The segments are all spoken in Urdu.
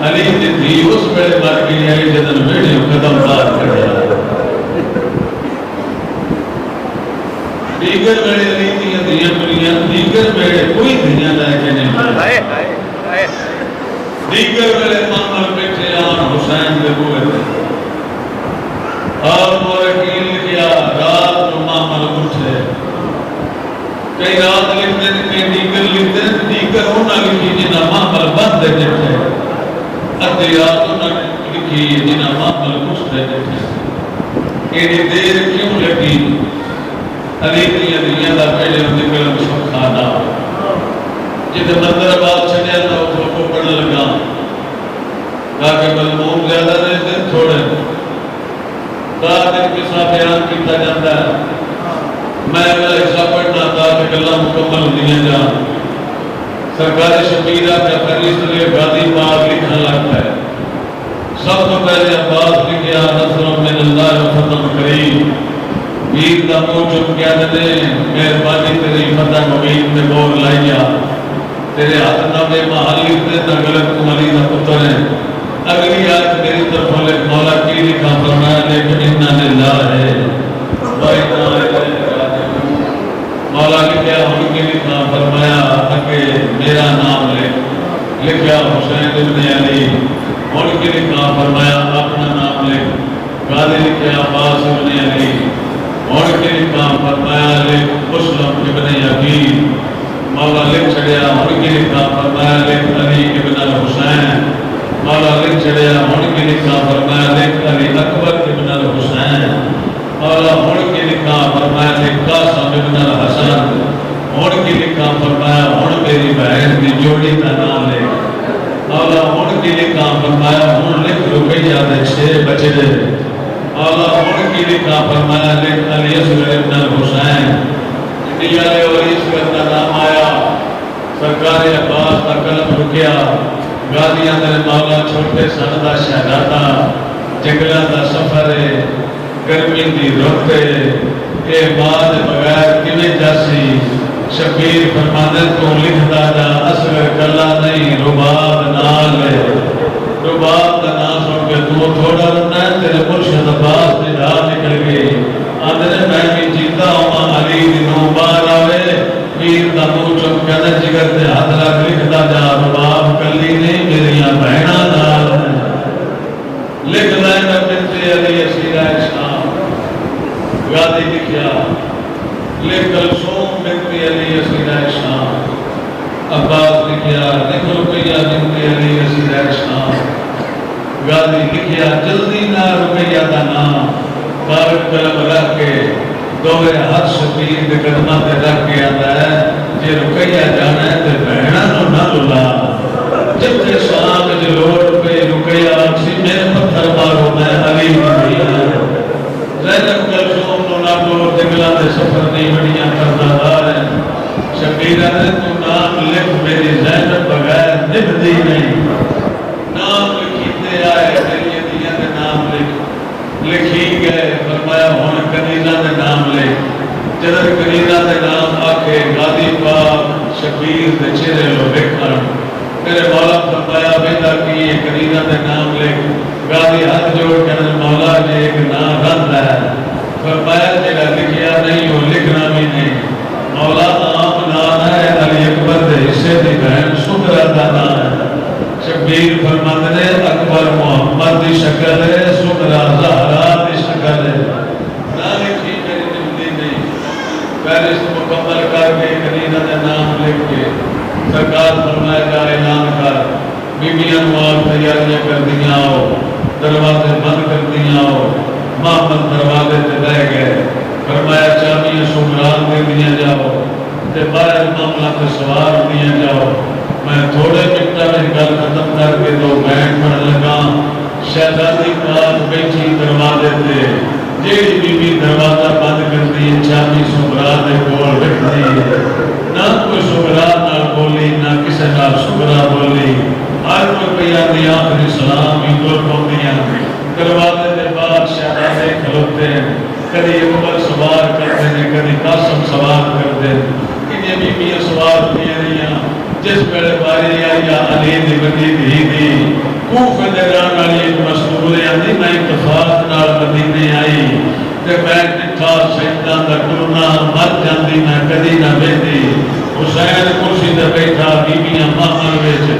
علی دی تھی اس ویلے مر گئی ہے جدن ویڑے قدم بار کریا دیگر ویڑے علی دیاں دیاں کلیاں دیگر ویڑے کوئی دیاں لے کے نہیں دیگر ویڑے مامل بیٹھے آن حسین دے بوئے تھے اور مورکین لکھیا رات کو مامل اٹھے کئی رات لکھتے ہیں کئی دیگر لکھتے ہیں دیگر ہونا لکھی جنہ مامل بند جٹھے ادھی رات ہونا لکھی جنہ مامل اٹھے جٹھے ایڈی دیر کیوں لگی علی دیاں دیاں دا پہلے ہوندے کلم سکھانا جدھے مندر آباد چھڑیا تھا اس کو پڑھنے لگا کہا کہ مضمون زیادہ نہیں دن تھوڑے دار دن کسا بیان کیتا جاتا ہے میں اگلا حصہ پڑھنا تھا کہ گلہ مکمل دیئے جان سرکار شبیرہ کا فریض لئے غازی پاک لکھنا لگتا ہے سب کو پہلے عباس لکھیا نصر من اللہ و فتح کریم ویر دا موجب کیا دنے مہربانی تیری فتح مبین میں بور لائیا تیرے ہاتھ نامے محلی تے غلط کمالی دا پتر ہے اگلی آیت میری طرف لکھ مولا کی لکھا فرمایا لیکن انہا للہ ہے وَإِنَّا إِلَيْهِ رَاجِعُونَ مولا لکھیا ہم کی لکھا فرمایا کہ میرا نام لکھیا حسین ابن علی ان کی لکھا فرمایا اپنا نام لکھ غازی لکھیا عباس ابن علی ان کی لکھا فرمایا لکھ مسلم ابن عقیل مولا لکھ چھڑیا ان کی لکھا فرمایا لکھ علی ابن الحسین مولا لکھ چھڑیا ان کی لکھا فرمایا لکھ علی اکبر ابن الحسین مولا ان کی لکھا فرمایا لکھ قاسم ابن الحسن ان کی لکھا فرمایا ان میری بہن کی جوڑی کا نام لکھ مولا ان کی لکھا فرمایا ان لکھ رقیہ دے 6 بچے دے مولا ان کی لکھا فرمایا لکھ علی اصغر ابن الحسین نیالے اور اس کا نام آیا سرکار عباس کا قلم رکیا غازی اندر مولا چھوٹے سندہ شہدادا جنگلہ دا سفر گرمی دی روتے اے بعد بغیر کمیں جاسی شبیر فرمانے تو لکھ دا جا اصغر کلا نہیں رباب نال رباب دا نام سن کے تو تھوڑا رہنا ہے تیرے مرشد عباس دی راہ نکل گئی آدھے میں بھی جیتا ہوں علی دنوں بار آوے پیر دا منہ چپ کہنے جگر تے ہاتھ لگ لکھ دا جا رباب کلی نہیں میریاں بہنا نال لکھ لائنہ بنت علی اسیرہ شام غازی لکھیا لکھ کلثوم بنت علی اسیرہ شام عباس لکھیا لکھ رقیہ بنت علی اسیرہ شام غازی لکھیا جلدی نہ رقیہ دا نام بارک قلم رکھ کے دوے ہاتھ شبیر دے قدمہ تے رکھ کے آتا ہے جے رقیہ جانا ہے تے بہنا نو نہ لولا جب تے شام جو لوڑ پہ رقیہ اکسی میرے پتھر مارو میں علی دی زینب کلثوم نو نہ دور جنگلہ دے سفر نہیں بڑیاں کرنا دار ہے شبیرہ نے تو نام لکھ میری زینب بغیر نبدی نہیں نام لکھیتے آئے میری دیاں دے نام لکھی گئے فرمایا ہون کنیزہ دے نام لکھ جدر کنیزہ دے نام آکے غازی پاک شبیر دے چہرے لو بکھن میرے مولا فرمایا بیدہ کی یہ کنیزہ دے نام لکھ غازی ہاتھ جوڑ کہنے مولا نے ایک نام رد ہے فرمایا جگہ لکھیا نہیں ہو لکھنا بھی نہیں مولا عام نام ہے علی اکبر دے حصے دی بہن سکرہ دا نام ہے شبیر فرماتے نے اکبر محمد دی شکل ہے سکرہ زہرہ دی شکل ہے نہ لکھی میری نمدی نہیں فہرست مکمل کر کے کنیزہ دے نام لکھ کے سرکار فرمائے کا اعلان کر بیبیاں مواد تیاریاں کر دیا ہو دروازے بند کر دیا ہو محمد دروازے تے رہ گئے فرمایا چابیاں شمران دے دیا جاؤ تے باہر معاملہ تے سوار دیا جاؤ میں تھوڑے مٹا میں گل ختم کر کے دو بیٹھ پڑھ لگا شہزادی پاک بیٹھی دروازے تے جیڑی بی بی دروازہ بند کرتی ہے چابی شمران دے کول رکھتی ہے نہ کوئی شمران نال بولی نہ کسی نال شمران بولی ہر کوئی پیاری آخری سلام ہی دور پوندیاں دروازے دے بعد شہزادے کھلوتے ہیں کدی اکبر سوار کرتے ہیں کدی قاسم سوار کرتے ہیں کنہیں بی بی سوار کیے رہی ہیں جس پہلے باری آئی علی دی بندی دی کوفے دے رہن والی ایک مستور آندی میں اتفاق نال مدینے آئی تے میں ڈٹھا شہیداں دا ٹرنا مر جاندی میں کدی نہ ویندی حسین کرسی تے بیٹھا بیبیاں محل وچ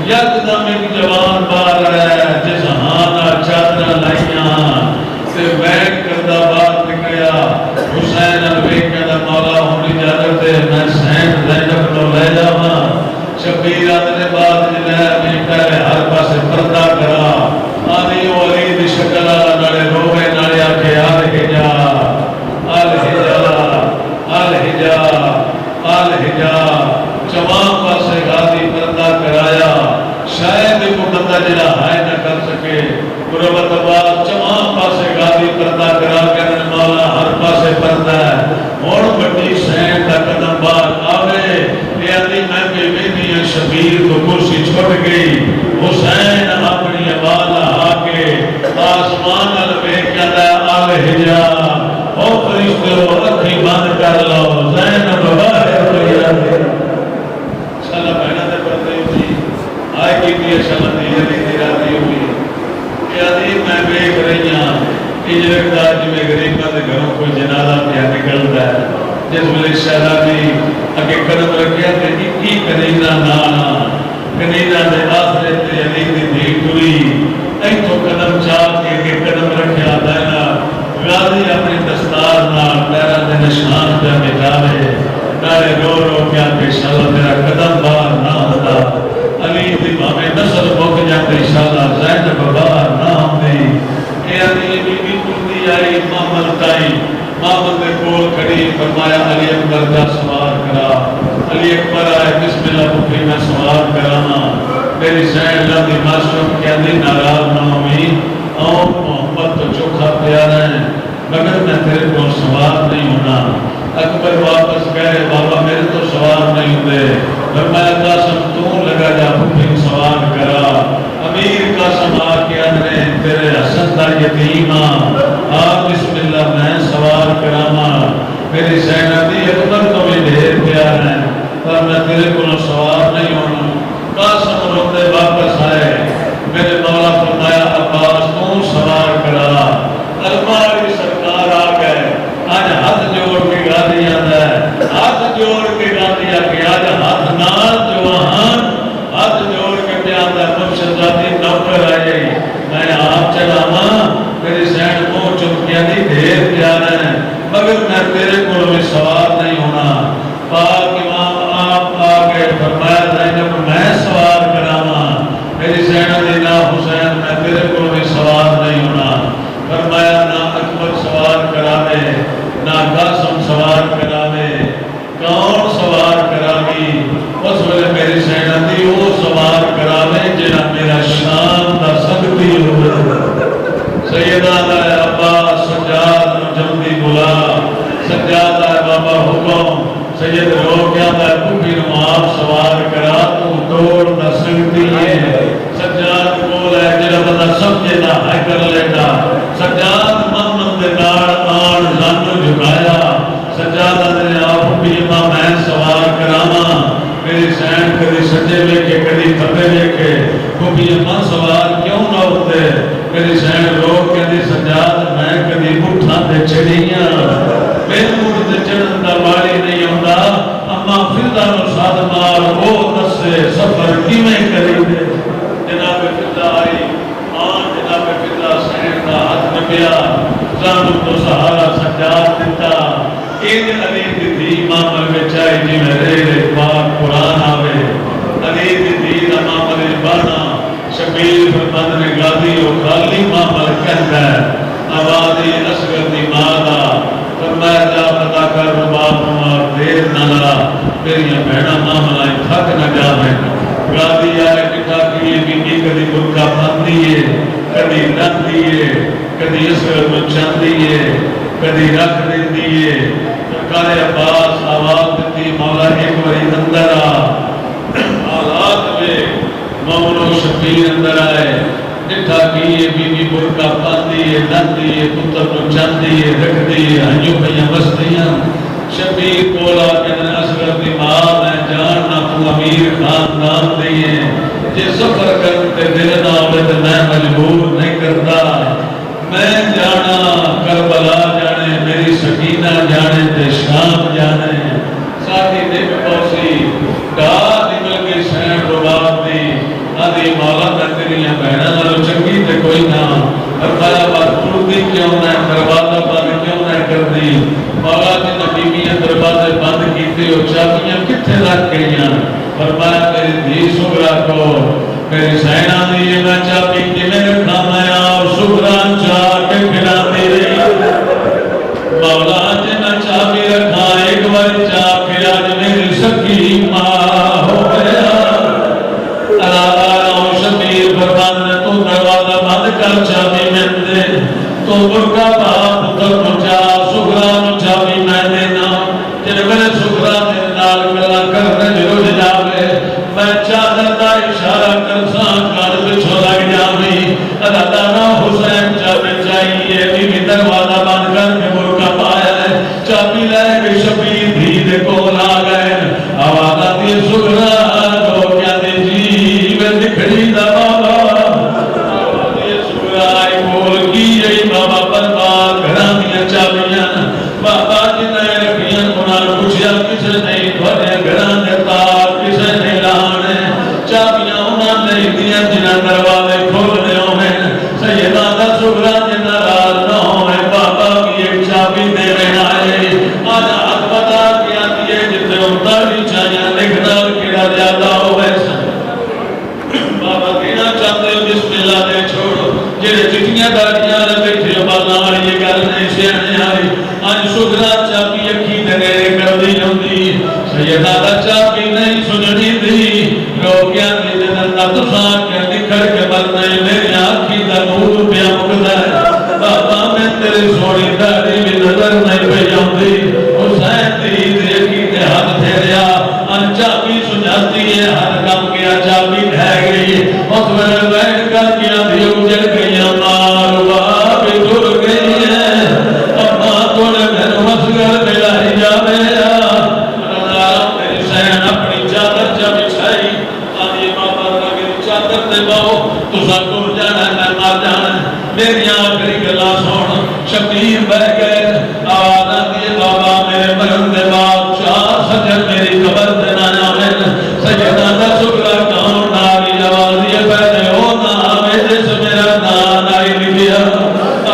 یکدم ایک جوان باہر آیا جس ہاں چادر لائیاں تے بیٹھ کردا باہر نکلیا حسین ویکھیا دا مولا ہن اجازت دے میں سین زینب نو لے جاواں شبیر نے بعد جلے میں پہلے ہر پاسے پردہ کرا آدھی و علی دی شکل نالے روے نالے آکے الحجا الحجا الحجا الحجا چواں پاسے غازی پردہ کرایا شاید کو بندہ جلا ہے نہ کر سکے قربت آباد چواں پاسے غازی پردہ کرا کے مولا ہر پاسے پردہ ہے اور بڑی سین کا قدم بار آوے یعنی میں بیوی شبیر تو کرسی چھوٹ گئی حسین اپنی آواز آکے آسمان الوے کہتا ہے الحجا او فرشتو اکھی بند کر لو زینب باہر کوئی آتے انشاءاللہ بہنہ دے پردے ہوئی آئے کی بھی انشاءاللہ دیجلی دی راتی ہوئی یعنی میں بیک رہی ہوں اجرک دا جمیں غریبہ دے گھروں کوئی جنازہ پیا نکلتا ہے جس میں شہدہ بھی اگے قدم رکھیا تے اکی کنیزہ نانا کنیزہ دے آخرے تے علی دی دی ٹوری ایتھو قدم چاہ کے اگے قدم رکھیا دینا غازی اپنی دستار نال پیرا دے نشان پہ مٹاوے نارے رو رو کیا کہ انشاءاللہ میرا قدم باہر نہ ہوتا علی دی مامے نصر بک جاتے انشاءاللہ زینب باہر نہ ہوتی اے علی بی بی کردی آئی مامل تائی مامل دے کول کھڑی فرمایا علی اکبر کا سوار کرا علی اکبر آئے بسم اللہ بکری میں سوار کرانا میری زین اللہ دی معصوم کیا دی ناراض نہ ہوئی اور محمد تو چوکھا پیارا ہے مگر میں تیرے کو سوار نہیں ہونا اکبر واپس گئے بابا میرے تو سوار نہیں ہوئے فرمایا قاسم تو لگا جا بکری سوار کرا امیر قاسم آکے اندرے تیرے حسن دا یتیمہ بسم اللہ میں سوار کراما میری زینبی اکبر تو بھی ڈھیر پیار ہے پر میں تیرے کو سوار نہیں ہونا قاسم روتے واپس آئے میرے مولا فرمایا عباس تو سوار کرا الماری سرکار آ گئے آج ہاتھ جوڑ کے گاڑی آتا ہے ہاتھ جوڑ کے گاڑی آگے آج ہاتھ نال جوہان ہاتھ جوڑ کے پیاندہ ہے مرشد ذاتی نوکر آئے میں آپ چلا ماں میری زین کو چمکیا دی دیر پیار ہے مگر میں تیرے کو بھی سوار نہیں ہونا پاک امام آپ آگئے فرمایا زینب میں سوار کراما میری زین دینا حسین میں تیرے کو بھی سوار نہیں ہونا فرمایا نہ اکبر سوار کراوے نہ قاسم سوار کراوے کون سوار کراوی اس ویلے میری زین دی وہ سوار کراوے جنہ میرا شان دا سکتی ہوگا سیدہ ہے عباس سجاد جلدی بلا سجاد ہے بابا حکم سید رو کیا ہے کبھی نماب سوار کرا تو توڑ نہ سکتی ہے سجاد بول ہے جنہ بندہ سمجھے نہ ہے کر لیتا سجاد محمد دے نار آن زن جھکایا سجاد نے آپ بھی میں سوار کراما میری سین کدی سجے لے کے کدی تھپے لے کے کبھی ماں سوار کیوں نہ ہوتے میری سین روک کے دی سجاد میں کدی اٹھا دے چڑیاں میرے اٹھ دے چڑھن دا والی نہیں ہوتا اما فردہ نو ساتھ مار وہ دسے سفر کی میں کری دے جناب فردہ آئی آن جناب فردہ سین دا ہاتھ میں پیا زانو تو سہارا سجاد دیتا این علی دی دی مامل میں چاہی جی میں رے پاک قرآن آوے علی دی دی دا مامل بانا شبیر فرمند نے گادی و خالی مامل کہتا ہے آوازی اصغر دی مادا فرمایا جا پتا کر رباب ہمار دیر نہ لڑا میری بہنا ماملائیں تھک نہ جا میں گادی آئے کٹھا کیے بیٹی کدی برکا پھن دیئے کدی نت دیئے کدی اصغر کو چند دیئے کدی رکھ دیئے سرکار عباس آواز دیتی مولا ایک وری اندر آلات میں مولا شبیر اندر آئے نٹھا کیے بی بی برکا پان دیئے نت دیئے پتر کو چند دیئے رکھ دیئے ہنیوں پہیاں بس دیئے شبیر بولا کہ نے اصغر دی ماں میں جاننا تو امیر خاندان دیئے جے سفر کرتے دل نہ ہوئے گئی فرمایا میری دھی سغرا کو میری سینا دی میں چابی کیویں رکھا میں آپ سغرا چاہ کے پھراتی رہی مولا جی میں چابی رکھا ایک بار چاہ پھرا جی میری سکی ماں ہو گیا اللہ شبیر فرمان نے تو دروازہ بند کر چابی میں دے تو برکا باپ پتر کو چاہ سغرا کو چابی میں دینا جن میرے سغرا میرے نال گلا کرنے جروج جاوے میں چادر دا اشارہ کرساں کار پچھو لگ جاوی اللہ حسین چابی چاہیے بھی دروازہ بند کر کے برکا پایا ہے چابی لے کے شبیر بھی دے کو لا گئے آواز آتی سغرا جو کیا دے جی میں دکھڑی دا بابا سغرا آئی بول کی جئی بابا برباد گھران دیا چابیاں بابا جی نے رکھیاں کنار کچھیا کسے نہیں دھوڑے گھران دیتا کسے نہیں لانے چابیاں انہاں نہیں دیا جنہ دروازے کھولنے ہوئے سیدہ دا سغرا جنہ راز نہ ہوئے بابا کی ایک چابی دے رہے آئے آج حق بتا کیا دیئے جتے انتاری چاہیاں لکھنا کڑا زیادہ ہوئے بابا کہنا چاہتے بسم اللہ دے چھوڑو جنہیں چٹیاں داڑیاں بیٹھے بالا والی یہ گل نہیں سیانے آئی آج سغرا چابی اکھی دنے کر دی ہوندی سیدہ دا چابی نہیں سننی دی روکیاں دی جنہ تساں کے نکھڑ کے مرنے میری آنکھی دا نور پیا مکدہ ہے بابا میں تیری سوڑی داڑی بھی نظر نہیں پہ جاؤندی حسین دی دیکھی تے ہاتھ پھیریا ان چابی سجاتی ہے ہر کام کیا چابی ڈھہ گئی اس میں بیٹھ کر کیا بھی اجڑ گئی مار باب ٹر گئی ہے اپنا توڑے میں مسگر ملائی جاوے میری سین اپنی چادر جا بچھائی آدھی بابا لگے چادر دے باؤ تو سا ٹر جانا میں مار جانا میری آخری گلا سون شبیر بہ گئے آواز آتی بابا میرے مرن دے باپ چار سجن میری قبر دینا نامن سجدہ دا سغرا کون ناری آوازی پہلے ہونا ہمیں جس میرا نان آئی لیا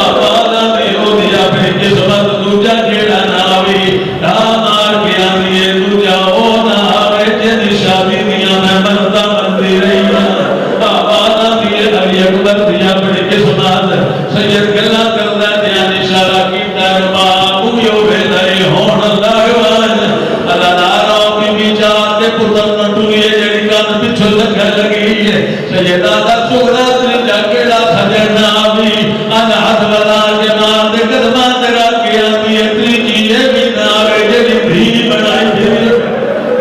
آواز آتی ہو دیا پھر قسمت دوجہ جیڑا ناوی رام آر کے آنیے دوجہ ہونا ہمیں جن شادی دیا میں مردہ مندی رہی آواز آتی ہے علی اکبر دیا پھر قسمت سید گلہ کردہ دیا نشارہ کی ترما مویو بھیدائی ہون لگوان اللہ ناروں کی بیچار کے پتر نٹوئے جڑی کان پچھو لگا لگی ہے سیدہ دا سغرا تری جاکڑا سجن آوی آج ہاتھ بلا کے ماں دے قدمان دے راکی آتی ہے تری چیئے بھی ناوے جڑی بھی بنائی جڑی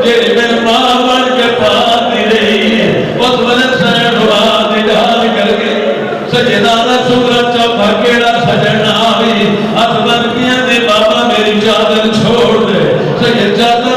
جڑی میں ماں بن کے پاتی رہی ہے اس ولد سین روان دی ڈال کر کے سجدہ دا سغرا چاپا کیڑا سجن آوی ہاتھ بن کیا دے بابا میری چادر چھوڑ دے سید چادر